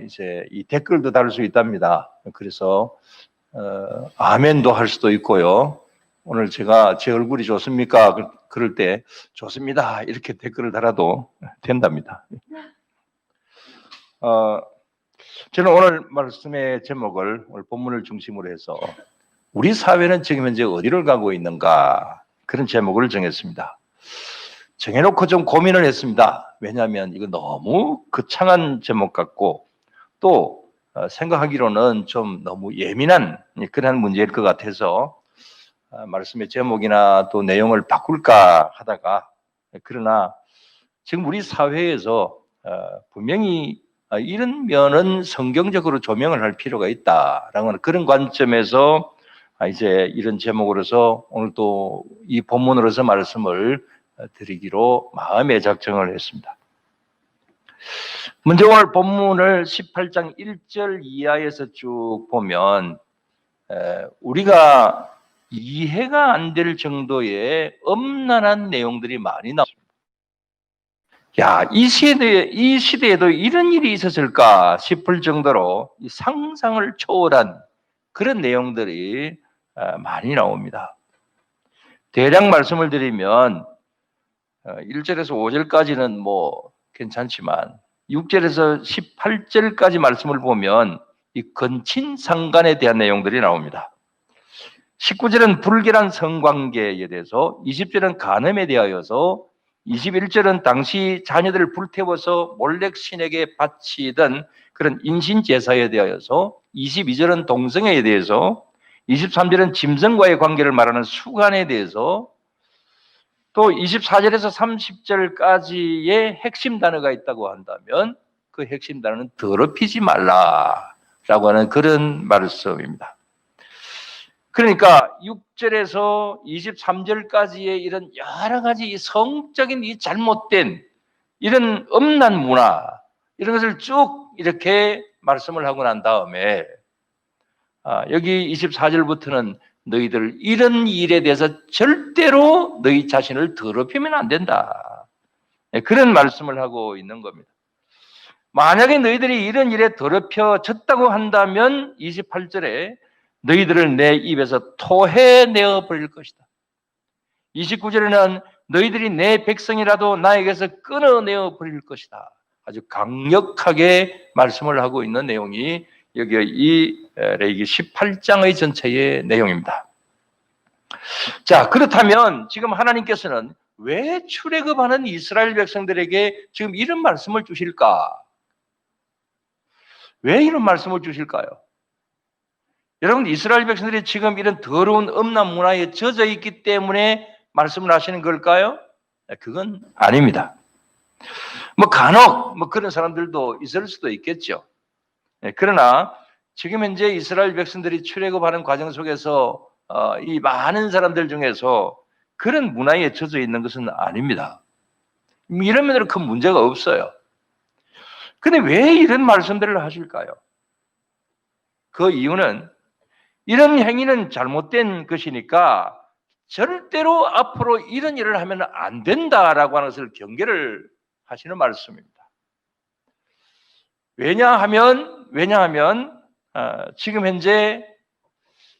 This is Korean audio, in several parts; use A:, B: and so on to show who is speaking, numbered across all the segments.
A: 이제 이 댓글도 달을 수 있답니다. 그래서 아멘도 할 수도 있고요. 오늘 제가 제 얼굴이 좋습니까? 그럴 때 좋습니다. 이렇게 댓글을 달아도 된답니다. 저는 오늘 말씀의 제목을 오늘 본문을 중심으로 해서 우리 사회는 지금 현재 어디를 가고 있는가 그런 제목을 정했습니다. 정해놓고 좀 고민을 했습니다. 왜냐하면 이거 너무 거창한 제목 같고 또 생각하기로는 좀 너무 예민한 그런 문제일 것 같아서 말씀의 제목이나 또 내용을 바꿀까 하다가 그러나 지금 우리 사회에서 분명히 이런 면은 성경적으로 조명을 할 필요가 있다라는 그런 관점에서 이제 이런 제목으로서 오늘 또 이 본문으로서 말씀을 드리기로 마음의 작정을 했습니다. 먼저 오늘 본문을 18장 1절 이하에서 쭉 보면 우리가 이해가 안 될 정도의 엄난한 내용들이 많이 나옵니다. 야, 이 시대에도 이런 일이 있었을까 싶을 정도로 이 상상을 초월한 그런 내용들이 많이 나옵니다. 대략 말씀을 드리면 1절에서 5절까지는 뭐 괜찮지만 6절에서 18절까지 말씀을 보면 이 건친상간에 대한 내용들이 나옵니다. 19절은 불결한 성관계에 대해서, 20절은 간음에 대하여서, 21절은 당시 자녀들을 불태워서 몰렉 신에게 바치던 그런 인신제사에 대하여서, 22절은 동성애에 대해서, 23절은 짐승과의 관계를 말하는 수간에 대해서, 또 24절에서 30절까지의 핵심 단어가 있다고 한다면 그 핵심 단어는 더럽히지 말라라고 하는 그런 말씀입니다. 그러니까 6절에서 23절까지의 이런 여러 가지 성적인 이 잘못된 이런 엄난 문화 이런 것을 쭉 이렇게 말씀을 하고 난 다음에 여기 24절부터는 너희들 이런 일에 대해서 절대로 너희 자신을 더럽히면 안 된다. 그런 말씀을 하고 있는 겁니다. 만약에 너희들이 이런 일에 더럽혀졌다고 한다면 28절에 너희들을 내 입에서 토해내어 버릴 것이다. 29절에는 너희들이 내 백성이라도 나에게서 끊어내어 버릴 것이다. 아주 강력하게 말씀을 하고 있는 내용이 여기 이 레위기 18장의 전체의 내용입니다. 자, 그렇다면 지금 하나님께서는 왜 출애굽하는 이스라엘 백성들에게 지금 이런 말씀을 주실까? 왜 이런 말씀을 주실까요? 여러분, 이스라엘 백성들이 지금 이런 더러운 음란 문화에 젖어 있기 때문에 말씀을 하시는 걸까요? 그건 아닙니다. 뭐 간혹 그런 사람들도 있을 수도 있겠죠. 그러나 지금 현재 이스라엘 백성들이 출애굽하는 과정 속에서 이 많은 사람들 중에서 그런 문화에 젖어 있는 것은 아닙니다. 이런 면으로 큰 문제가 없어요. 근데 왜 이런 말씀들을 하실까요? 그 이유는 이런 행위는 잘못된 것이니까 절대로 앞으로 이런 일을 하면 안 된다라고 하는 것을 경계를 하시는 말씀입니다. 왜냐하면 지금 현재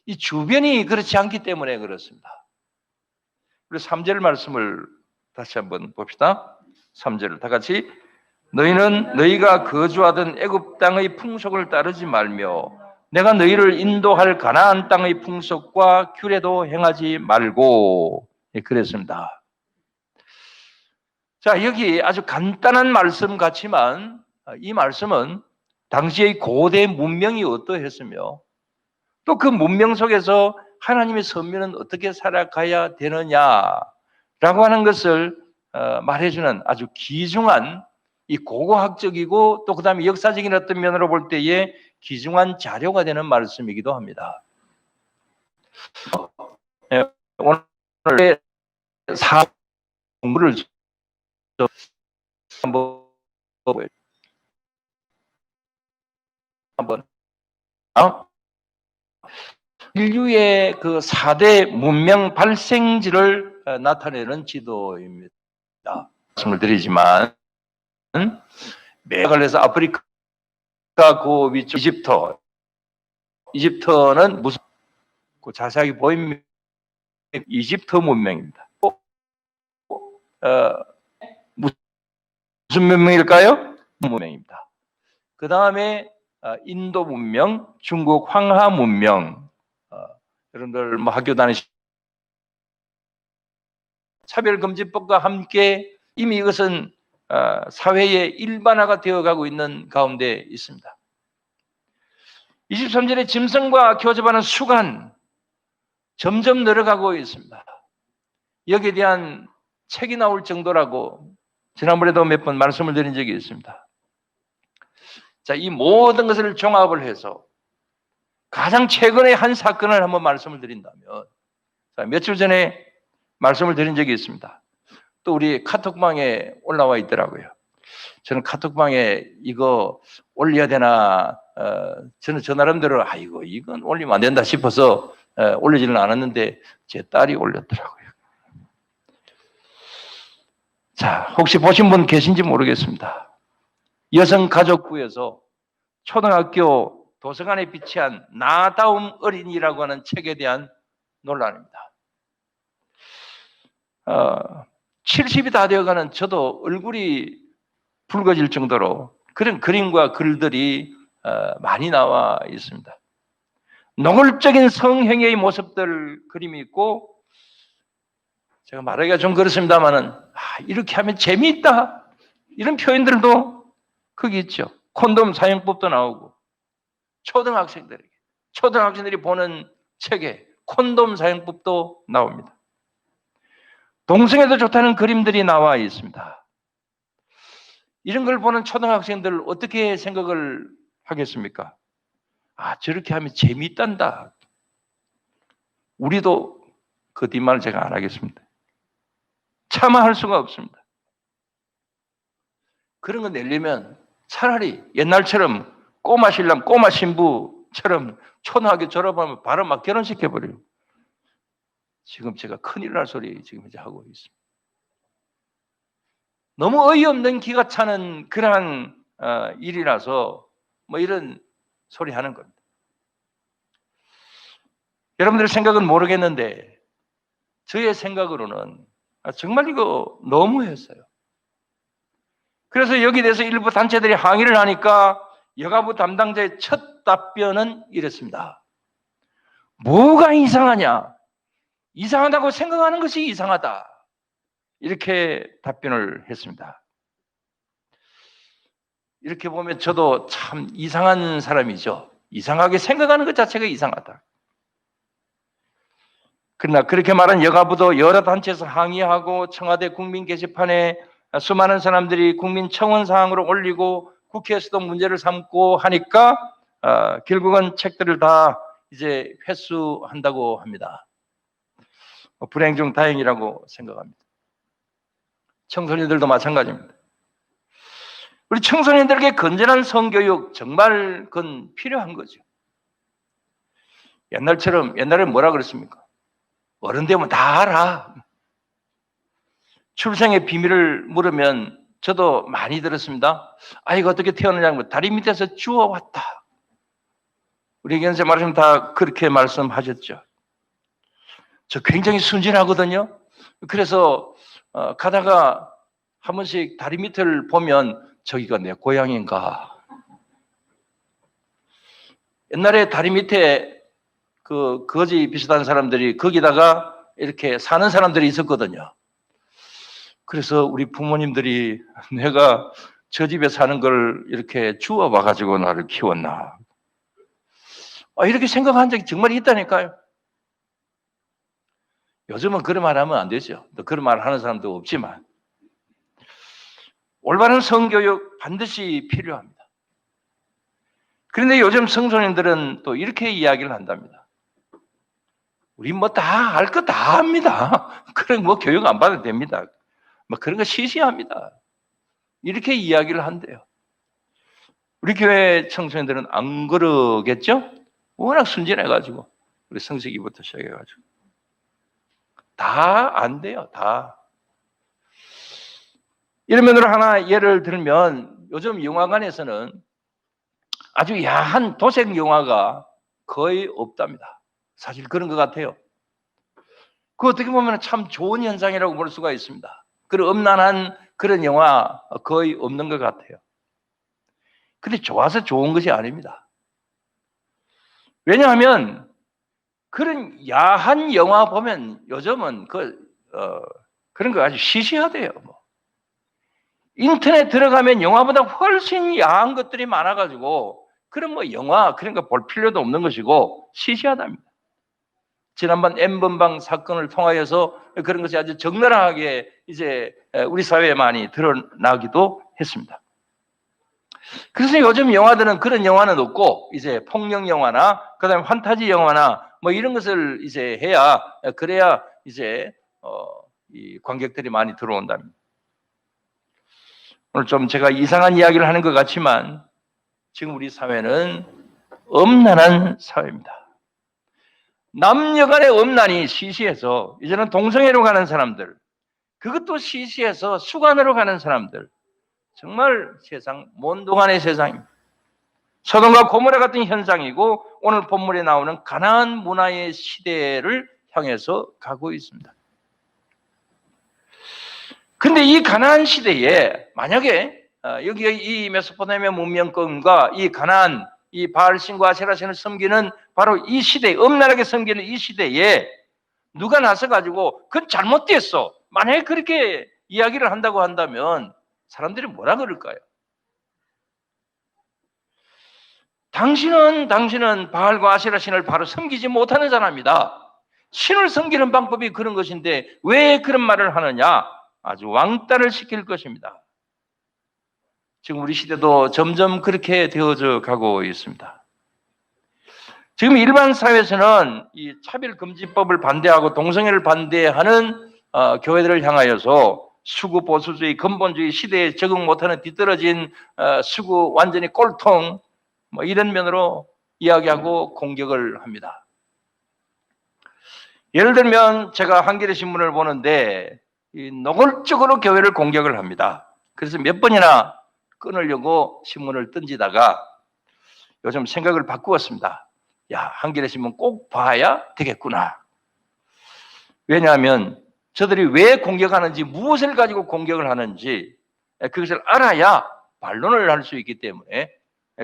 A: 이 주변이 그렇지 않기 때문에 그렇습니다. 그래서 3절 말씀을 다시 한번 봅시다. 3절을 다 같이 너희는 너희가 거주하던 애굽 땅의 풍속을 따르지 말며 내가 너희를 인도할 가나안 땅의 풍속과 규례도 행하지 말고 그랬습니다. 자, 여기 아주 간단한 말씀 같지만 이 말씀은 당시의 고대 문명이 어떠했으며 또 그 문명 속에서 하나님의 선민은 어떻게 살아가야 되느냐라고 하는 것을 말해주는 아주 귀중한 이 고고학적이고 또 그다음에 역사적인 어떤 면으로 볼 때에 귀중한 자료가 되는 말씀이기도 합니다. 오늘 사 공부를 한번 인류의 그 4대 문명 발생지를 나타내는 지도입니다. 말씀을 드리지만 매각을 해서 아프리카 그 위쪽 이집트는 무슨 자세하게 보이면 이집트 문명입니다. 무슨 문명일까요? 문명입니다. 그 다음에 인도 문명, 중국 황하 문명. 여러분들 뭐 학교 다니시 차별금지법과 함께 이미 이것은 사회의 일반화가 되어가고 있는 가운데 있습니다. 23절에 짐승과 교접하는 수간 점점 늘어가고 있습니다. 여기에 대한 책이 나올 정도라고 지난번에도 몇 번 말씀을 드린 적이 있습니다. 자, 이 모든 것을 종합을 해서 가장 최근의 한 사건을 한번 말씀을 드린다면, 자, 며칠 전에 말씀을 드린 적이 있습니다. 또 우리 카톡방에 올라와 있더라고요. 저는 카톡방에 이거 올려야 되나, 저는 저 나름대로 이건 올리면 안 된다 싶어서 올리지는 않았는데 제 딸이 올렸더라고요. 자, 혹시 보신 분 계신지 모르겠습니다. 여성가족부에서 초등학교 도서관에 비치한 나다움 어린이라고 하는 책에 대한 논란입니다. 70이 다 되어가는 저도 얼굴이 붉어질 정도로 그런 그림과 글들이 많이 나와 있습니다. 노골적인 성행위의 모습들 그림이 있고, 제가 말하기가 좀 그렇습니다만은 이렇게 하면 재미있다 이런 표현들도 거기 있죠. 콘돔 사용법도 나오고, 초등학생들이 보는 책에 콘돔 사용법도 나옵니다. 동성애도 좋다는 그림들이 나와 있습니다. 이런 걸 보는 초등학생들 어떻게 생각을 하겠습니까? 저렇게 하면 재미있단다. 우리도 그 뒷말을 제가 안 하겠습니다. 차마 할 수가 없습니다. 그런 거 내려면 차라리 옛날처럼 꼬마 신랑, 꼬마 신부처럼 초등학교 졸업하면 바로 막 결혼시켜버려요. 지금 제가 큰일 날 소리 지금 이제 하고 있습니다. 너무 어이없는 기가 차는 그러한 일이라서 뭐 이런 소리 하는 겁니다. 여러분들 생각은 모르겠는데 저의 생각으로는 정말 이거 너무했어요. 그래서 여기에 대해서 일부 단체들이 항의를 하니까 여가부 담당자의 첫 답변은 이랬습니다. 뭐가 이상하냐? 이상하다고 생각하는 것이 이상하다. 이렇게 답변을 했습니다. 이렇게 보면 저도 참 이상한 사람이죠. 이상하게 생각하는 것 자체가 이상하다. 그러나 그렇게 말한 여가부도 여러 단체에서 항의하고 청와대 국민 게시판에 수많은 사람들이 국민 청원 사항으로 올리고 국회에서도 문제를 삼고 하니까 결국은 책들을 다 이제 회수한다고 합니다. 불행 중 다행이라고 생각합니다. 청소년들도 마찬가지입니다. 우리 청소년들에게 건전한 성교육 정말 그건 필요한 거죠. 옛날에 뭐라 그랬습니까? 어른 되면 다 알아. 출생의 비밀을 물으면 저도 많이 들었습니다. 아이가 어떻게 태어나냐고 다리 밑에서 주워왔다. 우리 견생 말씀 다 그렇게 말씀하셨죠. 저 굉장히 순진하거든요. 그래서 가다가 한 번씩 다리 밑을 보면 저기가 내 고향인가. 옛날에 다리 밑에 그 거지 비슷한 사람들이 거기다가 이렇게 사는 사람들이 있었거든요. 그래서 우리 부모님들이 내가 저 집에 사는 걸 이렇게 주워봐가지고 나를 키웠나. 이렇게 생각한 적이 정말 있다니까요. 요즘은 그런 말 하면 안 되죠. 또 그런 말 하는 사람도 없지만. 올바른 성교육 반드시 필요합니다. 그런데 요즘 청소년들은 또 이렇게 이야기를 한답니다. 우리 뭐 다 알 거 다 합니다. 그럼 뭐 교육 안 받아도 됩니다. 뭐 그런 거 시시합니다. 이렇게 이야기를 한대요. 우리 교회 청소년들은 안 그러겠죠? 워낙 순진해가지고 우리 성식이부터 시작해가지고 다 안 돼요. 다. 이런 면으로 하나 예를 들면 요즘 영화관에서는 아주 야한 도색 영화가 거의 없답니다. 사실 그런 것 같아요. 그 어떻게 보면 참 좋은 현상이라고 볼 수가 있습니다. 그런 음란한 그런 영화 거의 없는 것 같아요. 근데 좋아서 좋은 것이 아닙니다. 왜냐하면 그런 야한 영화 보면 요즘은 그런 거 아주 시시하대요. 인터넷 들어가면 영화보다 훨씬 야한 것들이 많아가지고 그런 영화 그런 거 볼 필요도 없는 것이고 시시하답니다. 지난번 N번방 사건을 통하여서 그런 것이 아주 적나라하게 이제 우리 사회에 많이 드러나기도 했습니다. 그래서 요즘 영화들은 그런 영화는 없고 이제 폭력 영화나 그다음에 판타지 영화나 이런 것을 이제 해야 그래야 이제 이 관객들이 많이 들어온답니다. 오늘 좀 제가 이상한 이야기를 하는 것 같지만 지금 우리 사회는 음란한 사회입니다. 남녀 간의 음란이 시시해서 이제는 동성애로 가는 사람들, 그것도 시시해서 수간으로 가는 사람들, 정말 세상 몬동안의 세상입니다. 소돔과 고모라 같은 현상이고 오늘 본문에 나오는 가나안 문화의 시대를 향해서 가고 있습니다. 근데 이 가나안 시대에 만약에 여기 이 메소포타미아 문명권과 이 가나안 이 바알신과 아세라신을 섬기는 바로 이 시대에 음란하게 섬기는 이 시대에 누가 나서 가지고 그건 잘못됐어. 만약에 그렇게 이야기를 한다고 한다면 사람들이 뭐라 그럴까요? 당신은 바알과 아세라 신을 바로 섬기지 못하는 사람이다. 신을 섬기는 방법이 그런 것인데 왜 그런 말을 하느냐? 아주 왕따를 시킬 것입니다. 지금 우리 시대도 점점 그렇게 되어져 가고 있습니다. 지금 일반 사회에서는 이 차별금지법을 반대하고 동성애를 반대하는 교회들을 향하여서 수구 보수주의, 근본주의 시대에 적응 못하는 뒤떨어진 수구 완전히 꼴통 이런 면으로 이야기하고 공격을 합니다. 예를 들면 제가 한겨레 신문을 보는데 노골적으로 교회를 공격을 합니다. 그래서 몇 번이나 끊으려고 신문을 던지다가 요즘 생각을 바꾸었습니다. 야, 한겨레 신문 꼭 봐야 되겠구나. 왜냐하면 저들이 왜 공격하는지, 무엇을 가지고 공격을 하는지 그것을 알아야 반론을 할 수 있기 때문에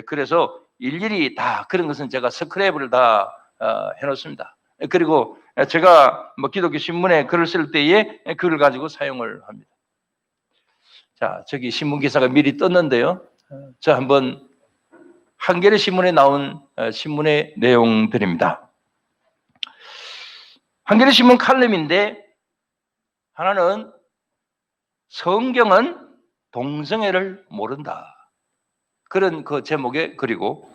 A: 그래서 일일이 다 그런 것은 제가 스크랩을 다 해놓습니다. 그리고 제가 기독교 신문에 글을 쓸 때에 그걸 가지고 사용을 합니다. 자, 저기 신문 기사가 미리 떴는데요. 자, 한번 한겨레 신문에 나온 신문의 내용들입니다. 한겨레 신문 칼럼인데 하나는 성경은 동성애를 모른다. 그런 그 제목의 글이고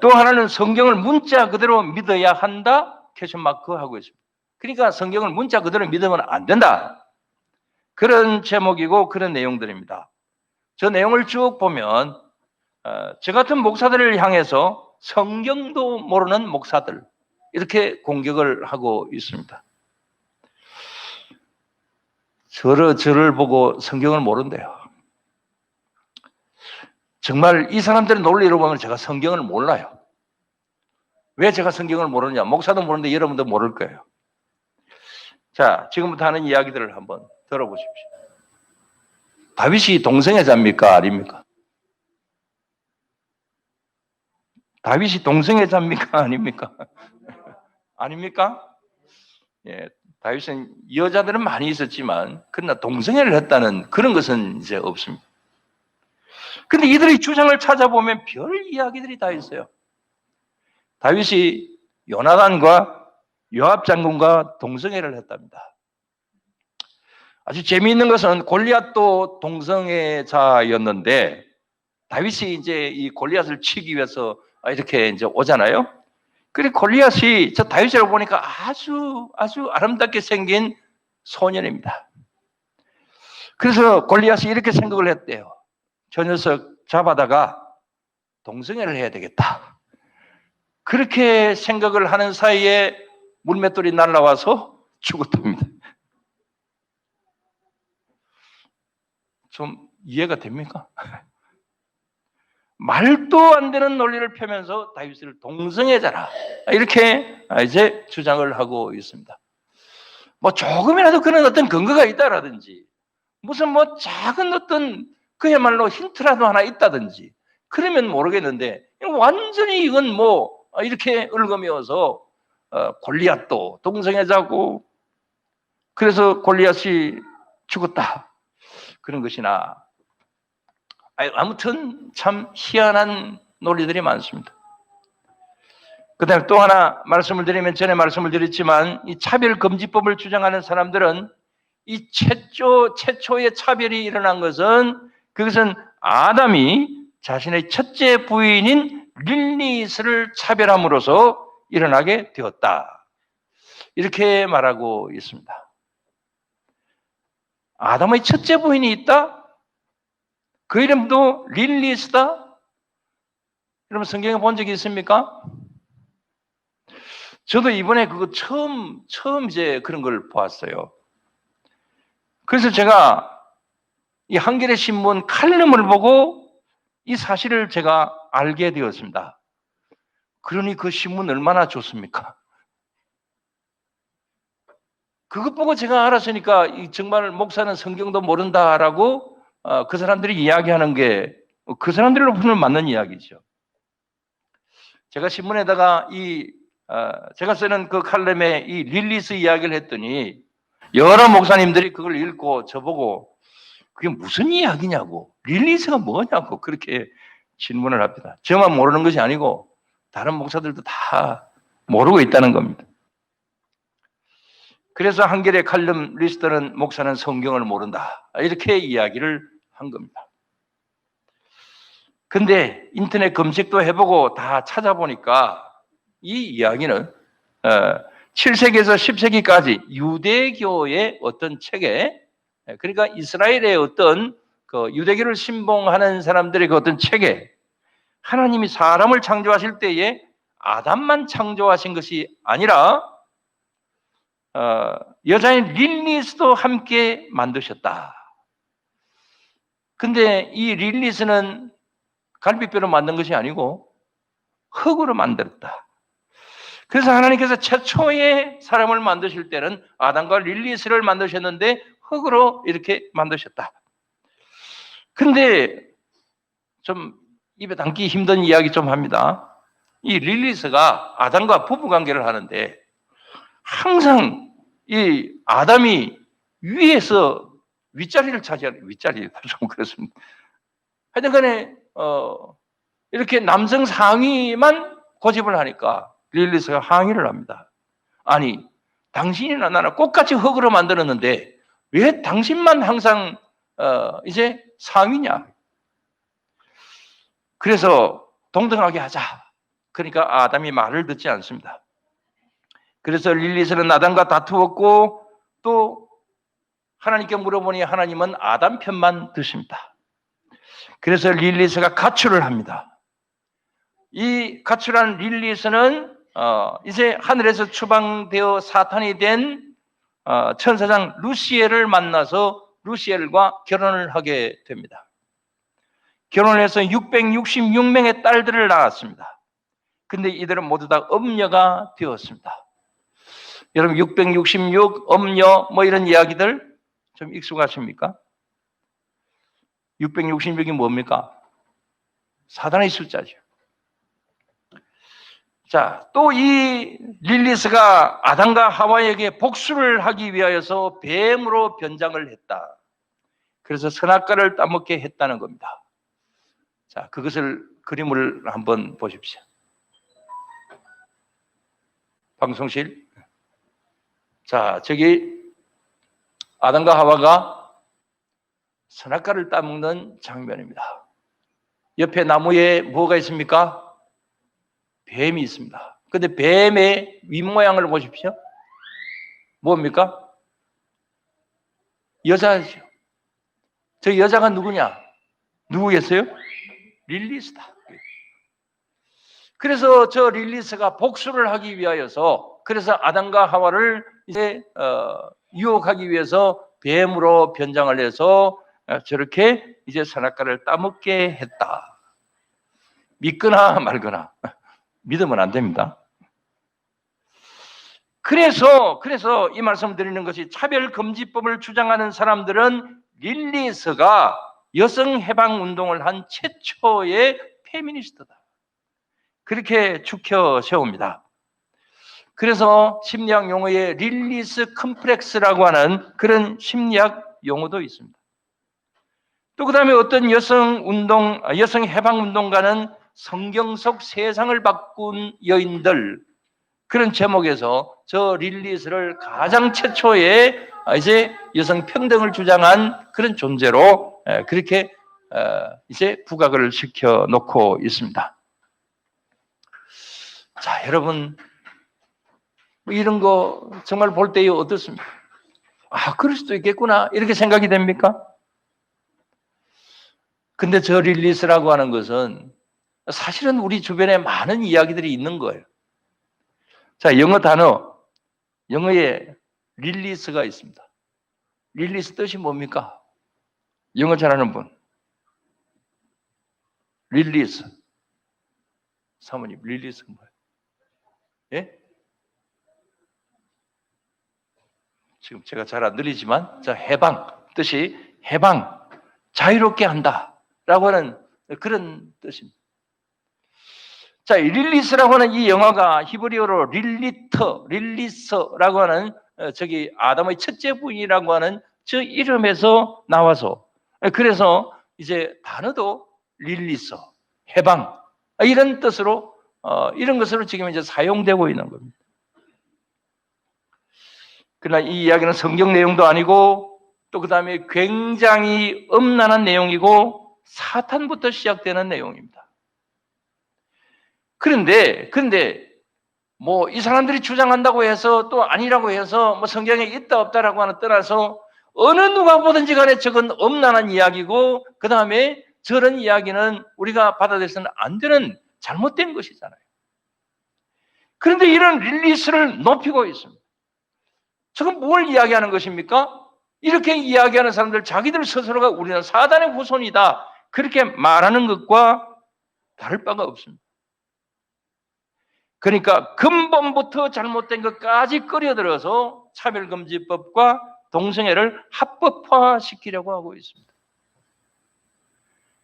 A: 또 하나는 성경을 문자 그대로 믿어야 한다. 퀘스천마크 하고 있습니다. 그러니까 성경을 문자 그대로 믿으면 안 된다. 그런 제목이고 그런 내용들입니다. 저 내용을 쭉 보면 저 같은 목사들을 향해서 성경도 모르는 목사들 이렇게 공격을 하고 있습니다. 저를 보고 성경을 모른대요. 정말 이 사람들의 논리로 보면 제가 성경을 몰라요. 왜 제가 성경을 모르느냐? 목사도 모르는데 여러분도 모를 거예요. 자, 지금부터 하는 이야기들을 한번 들어보십시오. 다윗이 동성애자입니까? 아닙니까? 다윗이 동성애자입니까? 아닙니까? 아닙니까? 예, 다윗은 여자들은 많이 있었지만 그러나 동성애를 했다는 그런 것은 이제 없습니다. 근데 이들의 주장을 찾아보면 별 이야기들이 다 있어요. 다윗이 요나단과 요압 장군과 동성애를 했답니다. 아주 재미있는 것은 골리앗도 동성애자였는데 다윗이 이제 이 골리앗을 치기 위해서 이렇게 이제 오잖아요. 그리고 골리앗이 저 다윗을 보니까 아주 아름답게 생긴 소년입니다. 그래서 골리앗이 이렇게 생각을 했대요. 저 녀석 잡아다가 동성애를 해야 되겠다. 그렇게 생각을 하는 사이에 물맷돌이 날라와서 죽었답니다. 좀 이해가 됩니까? 말도 안 되는 논리를 펴면서 다윗을 동성애자라 이렇게 이제 주장을 하고 있습니다. 뭐 조금이라도 그런 어떤 근거가 있다라든지 무슨 뭐 작은 어떤 그야말로 힌트라도 하나 있다든지 그러면 모르겠는데 완전히 이건 뭐 이렇게 얽어매어서 골리앗도 동성애자고 그래서 골리앗이 죽었다 그런 것이나 아무튼 참 희한한 논리들이 많습니다. 그 다음에 또 하나 말씀을 드리면 전에 말씀을 드렸지만 이 차별금지법을 주장하는 사람들은 이 최초의 차별이 일어난 것은 그것은 아담이 자신의 첫째 부인인 릴리스를 차별함으로써 일어나게 되었다. 이렇게 말하고 있습니다. 아담의 첫째 부인이 있다? 그 이름도 릴리스다? 여러분 성경에 본 적이 있습니까? 저도 이번에 그거 처음 이제 그런 걸 보았어요. 그래서 제가 이 한겨레 신문 칼럼을 보고 이 사실을 제가 알게 되었습니다. 그러니 그 신문 얼마나 좋습니까? 그것 보고 제가 알았으니까 정말 목사는 성경도 모른다라고 그 사람들이 이야기하는 게 그 사람들로는 맞는 이야기죠. 제가 신문에다가 제가 쓰는 그 칼럼에 이 릴리스 이야기를 했더니 여러 목사님들이 그걸 읽고 저보고 그게 무슨 이야기냐고 릴리스가 뭐냐고 그렇게 질문을 합니다. 저만 모르는 것이 아니고 다른 목사들도 다 모르고 있다는 겁니다. 그래서 한겨레 칼럼 리스트는 목사는 성경을 모른다 이렇게 이야기를 한 겁니다. 근데 인터넷 검색도 해보고 다 찾아보니까 이 이야기는 7세기에서 10세기까지 유대교의 어떤 책에 그러니까 이스라엘의 어떤 그 유대교를 신봉하는 사람들의 그 어떤 책에 하나님이 사람을 창조하실 때에 아담만 창조하신 것이 아니라 여자인 릴리스도 함께 만드셨다. 근데 이 릴리스는 갈비뼈로 만든 것이 아니고 흙으로 만들었다. 그래서 하나님께서 최초의 사람을 만드실 때는 아담과 릴리스를 만드셨는데 흙으로 이렇게 만드셨다. 근데 좀 입에 담기 힘든 이야기 좀 합니다. 이 릴리스가 아담과 부부관계를 하는데 항상 이 아담이 위에서 윗자리를 차지하는 윗자리 좀 그렇습니다. 하여튼 간에 이렇게 남성 상위만 고집을 하니까 릴리스가 항의를 합니다. 아니 당신이나 나나 똑같이 흙으로 만들었는데 왜 당신만 항상 이제 상위냐? 그래서 동등하게 하자. 그러니까 아담이 말을 듣지 않습니다. 그래서 릴리스는 아담과 다투었고 또 하나님께 물어보니 하나님은 아담 편만 드십니다. 그래서 릴리스가 가출을 합니다. 이 가출한 릴리스는 이제 하늘에서 추방되어 사탄이 된 천사장 루시엘을 만나서 루시엘과 결혼을 하게 됩니다. 결혼해서 666명의 딸들을 낳았습니다. 근데 이들은 모두 다 엄녀가 되었습니다. 여러분 666 엄녀 뭐 이런 이야기들 좀 익숙하십니까? 666이 뭡니까? 사단의 숫자죠. 자, 또 이 릴리스가 아담과 하와에게 복수를 하기 위하여서 뱀으로 변장을 했다. 그래서 선악과를 따먹게 했다는 겁니다. 자, 그것을 그림을 한번 보십시오. 방송실. 자, 저기 아담과 하와가 선악과를 따먹는 장면입니다. 옆에 나무에 뭐가 있습니까? 뱀이 있습니다. 근데 뱀의 윗모양을 보십시오. 뭡니까? 여자죠. 저 여자가 누구냐? 누구겠어요? 릴리스다. 그래서 저 릴리스가 복수를 하기 위하여서 그래서 아담과 하와를 이제 유혹하기 위해서 뱀으로 변장을 해서 저렇게 이제 선악과를 따먹게 했다. 믿거나 말거나 믿으면 안 됩니다. 그래서 이 말씀 드리는 것이 차별금지법을 주장하는 사람들은 릴리스가 여성 해방 운동을 한 최초의 페미니스트다. 그렇게 축혀 세웁니다. 그래서 심리학 용어에 릴리스 컴플렉스라고 하는 그런 심리학 용어도 있습니다. 또 그다음에 어떤 여성 해방 운동가는 성경 속 세상을 바꾼 여인들 그런 제목에서 저 릴리스를 가장 최초의 이제 여성 평등을 주장한 그런 존재로 그렇게 이제 부각을 시켜 놓고 있습니다. 자, 여러분 이런 거 정말 볼 때에 어떻습니까? 아, 그럴 수도 있겠구나 이렇게 생각이 됩니까? 근데 저 릴리스라고 하는 것은 사실은 우리 주변에 많은 이야기들이 있는 거예요. 자, 영어에 릴리스가 있습니다. 릴리스 뜻이 뭡니까? 영어 잘하는 분. 릴리스. 사모님, 릴리스가 뭐예요? 예? 지금 제가 잘 안 들리지만, 자, 해방. 뜻이 해방. 자유롭게 한다. 라고 하는 그런 뜻입니다. 자, 릴리스라고 하는 이 영화가 히브리어로 릴리스라고 하는 저기 아담의 첫째 부인이라고 하는 저 이름에서 나와서 그래서 이제 단어도 릴리스, 해방 이런 뜻으로 이런 것으로 지금 이제 사용되고 있는 겁니다. 그러나 이 이야기는 성경 내용도 아니고 또 그 다음에 굉장히 음란한 내용이고 사탄부터 시작되는 내용입니다. 그런데 뭐 이 사람들이 주장한다고 해서 또 아니라고 해서 뭐 성경에 있다 없다라고 하는 떠나서 어느 누가 보든지 간에 저건 음란한 이야기고 그 다음에 저런 이야기는 우리가 받아들여서는 안 되는 잘못된 것이잖아요. 그런데 이런 릴리스를 높이고 있습니다. 저건 뭘 이야기하는 것입니까? 이렇게 이야기하는 사람들 자기들 스스로가 우리는 사단의 후손이다 그렇게 말하는 것과 다를 바가 없습니다. 그러니까 근본부터 잘못된 것까지 끌어들여서 차별금지법과 동성애를 합법화시키려고 하고 있습니다.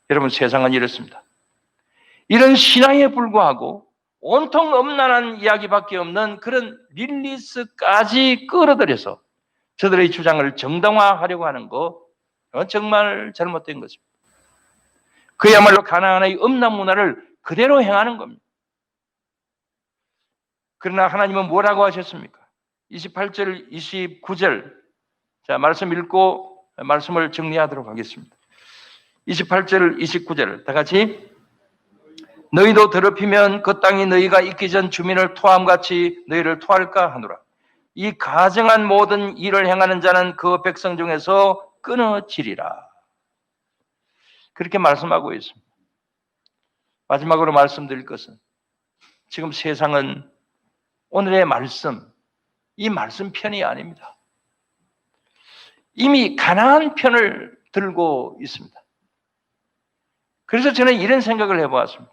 A: 여러분 세상은 이렇습니다. 이런 신화에 불과하고 온통 음란한 이야기밖에 없는 그런 릴리스까지 끌어들여서 저들의 주장을 정당화하려고 하는 거 정말 잘못된 것입니다. 그야말로 가나안의 음란 문화를 그대로 행하는 겁니다. 그러나 하나님은 뭐라고 하셨습니까? 28절, 29절. 자, 말씀 읽고 말씀을 정리하도록 하겠습니다. 28절, 29절. 다 같이. 너희도 더럽히면 그 땅이 너희가 있기 전 주민을 토함같이 너희를 토할까 하노라. 이 가증한 모든 일을 행하는 자는 그 백성 중에서 끊어지리라. 그렇게 말씀하고 있습니다. 마지막으로 말씀드릴 것은 지금 세상은 오늘의 말씀, 이 말씀 편이 아닙니다. 이미 가나안 편을 들고 있습니다. 그래서 저는 이런 생각을 해보았습니다.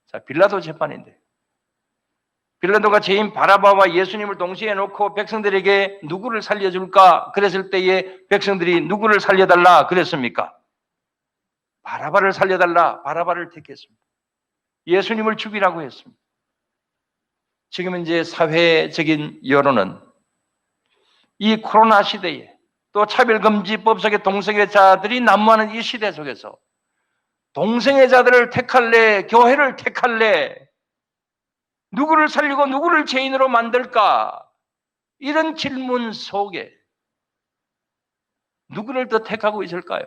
A: 자, 빌라도 재판인데 빌라도가 죄인 바라바와 예수님을 동시에 놓고 백성들에게 누구를 살려줄까? 그랬을 때에 백성들이 누구를 살려달라 그랬습니까? 바라바를 살려달라. 바라바를 택했습니다. 예수님을 죽이라고 했습니다. 지금 이제 사회적인 여론은 이 코로나 시대에 또 차별금지법 속의 동성애자들이 난무하는 이 시대 속에서 동성애자들을 택할래? 교회를 택할래? 누구를 살리고 누구를 죄인으로 만들까? 이런 질문 속에 누구를 더 택하고 있을까요?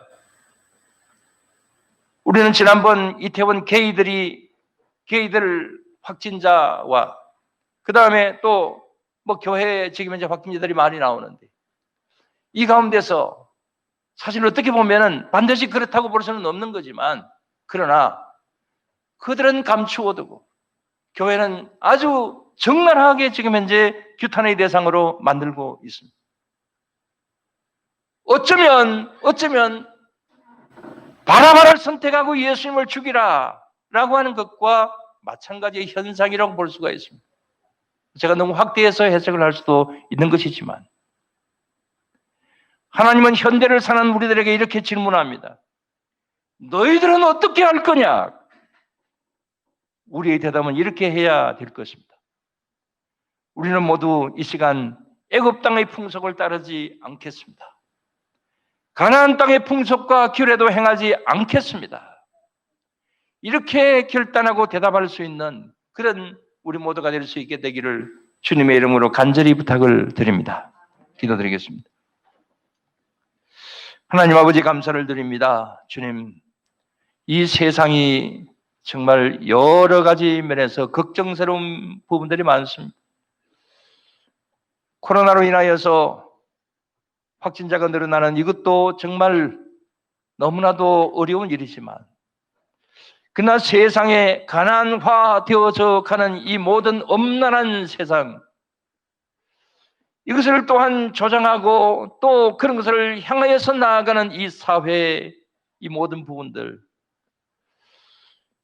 A: 우리는 지난번 이태원 게이들 확진자와 그 다음에 또 뭐 교회 지금 이제 확진자들이 많이 나오는데 이 가운데서 사실 어떻게 보면은 반드시 그렇다고 볼 수는 없는 거지만 그러나 그들은 감추어두고 교회는 아주 적나라하게 지금 현재 규탄의 대상으로 만들고 있습니다. 어쩌면 바라바를 선택하고 예수님을 죽이라 라고 하는 것과 마찬가지의 현상이라고 볼 수가 있습니다. 제가 너무 확대해서 해석을 할 수도 있는 것이지만 하나님은 현대를 사는 우리들에게 이렇게 질문합니다. 너희들은 어떻게 할 거냐? 우리의 대답은 이렇게 해야 될 것입니다. 우리는 모두 이 시간 애굽 땅의 풍속을 따르지 않겠습니다. 가나안 땅의 풍속과 규례도 행하지 않겠습니다. 이렇게 결단하고 대답할 수 있는 그런 우리 모두가 될 수 있게 되기를 주님의 이름으로 간절히 부탁을 드립니다. 기도드리겠습니다. 하나님 아버지 감사를 드립니다. 주님, 이 세상이 정말 여러 가지 면에서 걱정스러운 부분들이 많습니다. 코로나로 인하여서 확진자가 늘어나는 이것도 정말 너무나도 어려운 일이지만 그러나 세상에 가난화되어져 가는 이 모든 엄난한 세상, 이것을 또한 조장하고 또 그런 것을 향하여서 나아가는 이 사회, 이 모든 부분들,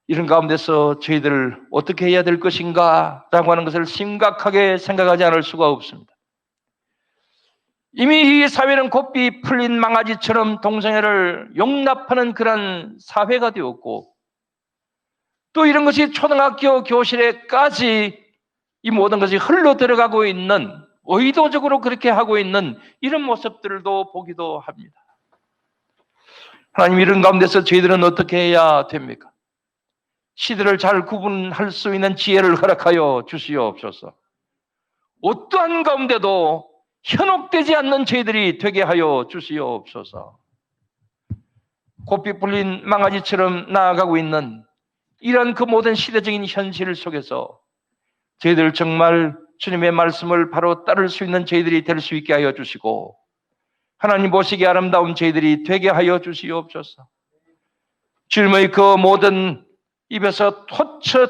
A: 이런 가운데서 저희들을 어떻게 해야 될 것인가 라고 하는 것을 심각하게 생각하지 않을 수가 없습니다. 이미 이 사회는 곱비 풀린 망아지처럼 동성애를 용납하는 그런 사회가 되었고 또 이런 것이 초등학교 교실에까지 이 모든 것이 흘러 들어가고 있는, 의도적으로 그렇게 하고 있는 이런 모습들도 보기도 합니다. 하나님, 이런 가운데서 저희들은 어떻게 해야 됩니까? 시대를 잘 구분할 수 있는 지혜를 허락하여 주시옵소서. 어떠한 가운데도 현혹되지 않는 저희들이 되게 하여 주시옵소서. 곱비 풀린 망아지처럼 나아가고 있는 이런 그 모든 시대적인 현실 속에서 저희들 정말 주님의 말씀을 바로 따를 수 있는 저희들이 될 수 있게 하여 주시고 하나님 보시기에 아름다운 저희들이 되게 하여 주시옵소서. 주님의 그 모든 입에서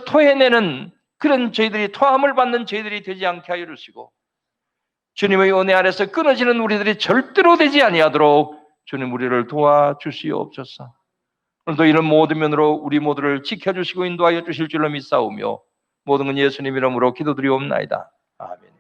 A: 토해내는 그런 저희들이 토함을 받는 저희들이 되지 않게 하여 주시고 주님의 은혜 아래서 끊어지는 우리들이 절대로 되지 아니하도록 주님 우리를 도와주시옵소서. 오늘도 이런 모든 면으로 우리 모두를 지켜주시고 인도하여 주실 줄로 믿사오며 모든 건 예수님 이름으로 기도드리옵나이다. 아멘.